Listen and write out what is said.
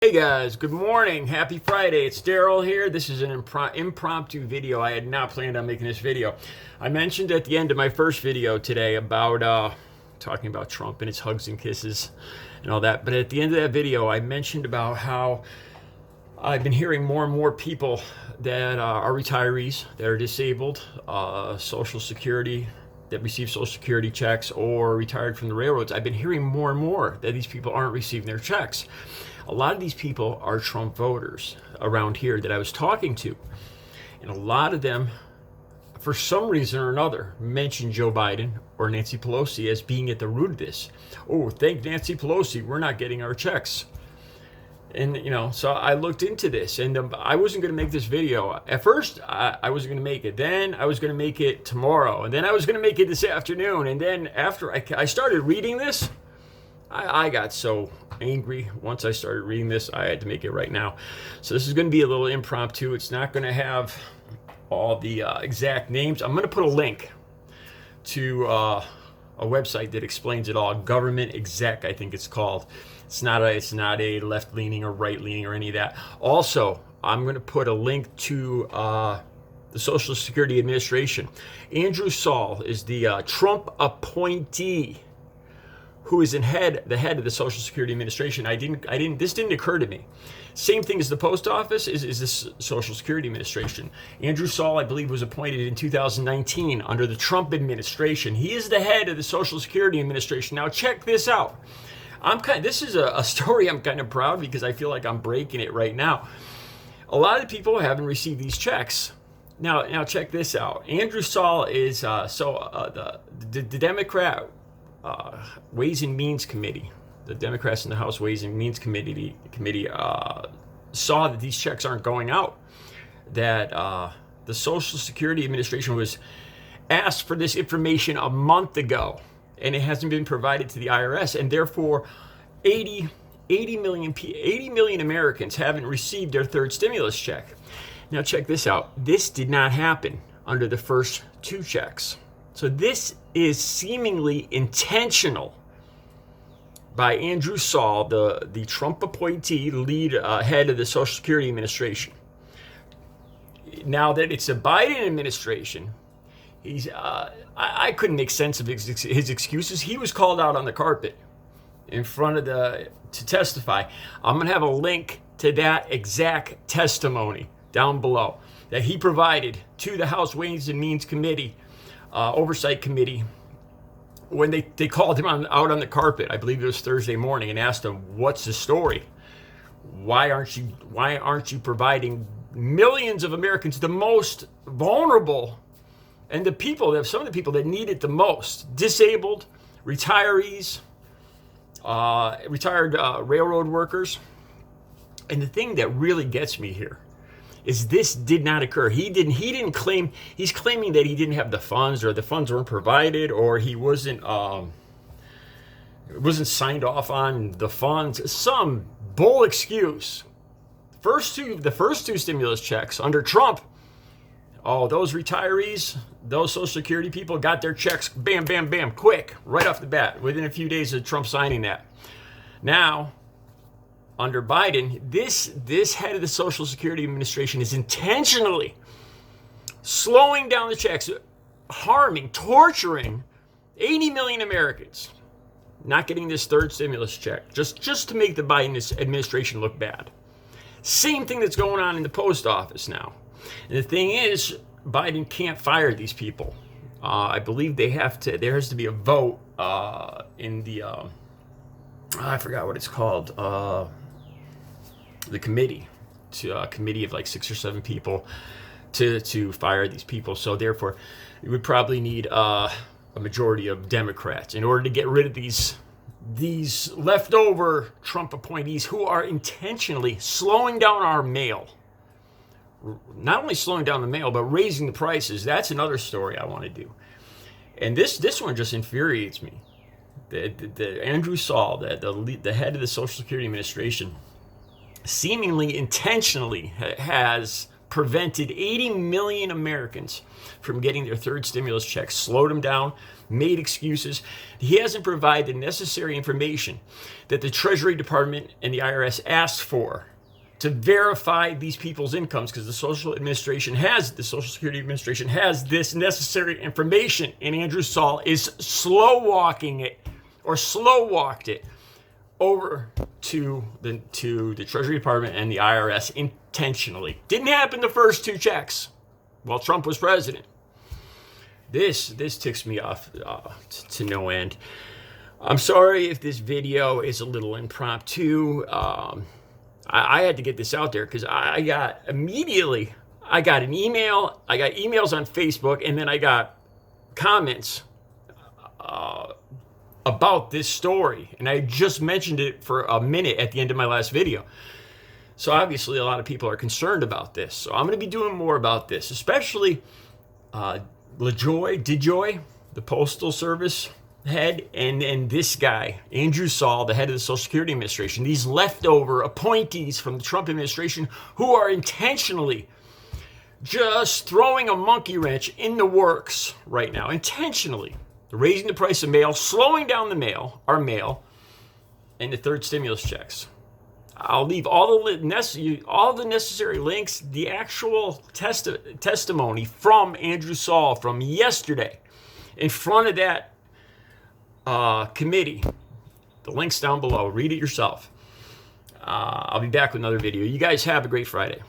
Hey guys, good morning. Happy Friday. It's Daryl here. This is an impromptu video. I had not planned on making this video. I mentioned at the end of my first video today about talking about Trump and his hugs and kisses and all that. But at the end of that video, I mentioned about how I've been hearing more and more people that are retirees, that are disabled, Social Security, that receive Social Security checks or retired from the railroads. I've been hearing more and more that these people aren't receiving their checks. A lot of these people are Trump voters around here that I was talking to. And a lot of them, for some reason or another, mentioned Joe Biden or Nancy Pelosi as being at the root of this. Oh, thank Nancy Pelosi, we're not getting our checks. And, so I looked into this, and I wasn't going to make this video. At first, I wasn't going to make it. Then I was going to make it tomorrow. And then I was going to make it this afternoon. And then after I started reading this, I got so angry once I started reading this. I had to make it right now. So this is going to be a little impromptu. It's not going to have all the exact names. I'm going to put a link to a website that explains it all. Government Exec, I think it's called. It's not a left-leaning or right-leaning or any of that. Also, I'm going to put a link to the Social Security Administration. Andrew Saul is the Trump appointee who is the head of the Social Security Administration. This didn't occur to me. Same thing as the post office is this Social Security Administration. Andrew Saul, I believe, was appointed in 2019 under the Trump administration. He is the head of the Social Security Administration. Now check this out. This is a story I'm kind of proud because I feel like I'm breaking it right now. A lot of people haven't received these checks. Now check this out. Andrew Saul is the Democrat Ways and Means Committee, the Democrats in the House Ways and Means Committee saw that these checks aren't going out, that the Social Security Administration was asked for this information a month ago, and it hasn't been provided to the IRS, and therefore 80 million Americans haven't received their third stimulus check. Now check this out. This did not happen under the first two checks. So this is seemingly intentional by Andrew Saul, the Trump appointee, lead head of the Social Security Administration. Now that it's a Biden administration, I couldn't make sense of his excuses. He was called out on the carpet in front of to testify. I'm going to have a link to that exact testimony down below that he provided to the House Ways and Means Committee, Oversight Committee, when they called him out on the carpet. I believe it was Thursday morning, and asked him, "What's the story? Why aren't you providing millions of Americans, the most vulnerable, and some of the people that need it the most, disabled, retirees, retired railroad workers?" And the thing that really gets me here is this did not occur. He didn't claim, he's claiming that he didn't have the funds, or the funds weren't provided, or he wasn't signed off on the funds. Some bull excuse. The first two stimulus checks under Trump, those retirees, those Social Security people got their checks, bam, bam, bam, quick, right off the bat, within a few days of Trump signing that. Now, under Biden, this head of the Social Security Administration is intentionally slowing down the checks, harming, torturing 80 million Americans, not getting this third stimulus check, just to make the Biden administration look bad. Same thing that's going on in the post office now. And the thing is, Biden can't fire these people. I believe there has to be a vote in the, I forgot what it's called, the committee, a committee of like 6 or 7 people to fire these people. So therefore, you would probably need a majority of Democrats in order to get rid of these leftover Trump appointees who are intentionally slowing down our mail. Not only slowing down the mail, but raising the prices. That's another story I want to do. And this one just infuriates me. The Andrew Saul, the head of the Social Security Administration, seemingly intentionally has prevented 80 million Americans from getting their third stimulus check, slowed them down, made excuses. He hasn't provided the necessary information that the Treasury Department and the IRS asked for to verify these people's incomes, because the Social Security Administration has this necessary information, and Andrew Saul is slow walked it over to the Treasury Department and the IRS intentionally. Didn't happen the first two checks while Trump was president. This ticks me off to no end. I'm sorry if this video is a little impromptu. I had to get this out there because I got an email, I got emails on Facebook, and then I got comments about this story, and I just mentioned it for a minute at the end of my last video. So obviously a lot of people are concerned about this. So I'm going to be doing more about this, especially DeJoy, the Postal Service head, and this guy, Andrew Saul, the head of the Social Security Administration, these leftover appointees from the Trump administration who are intentionally just throwing a monkey wrench in the works right now, intentionally raising the price of mail, slowing down our mail, and the third stimulus checks. I'll leave all the necessary links, the actual testimony from Andrew Saul from yesterday in front of that committee. The link's down below. Read it yourself. I'll be back with another video. You guys have a great Friday.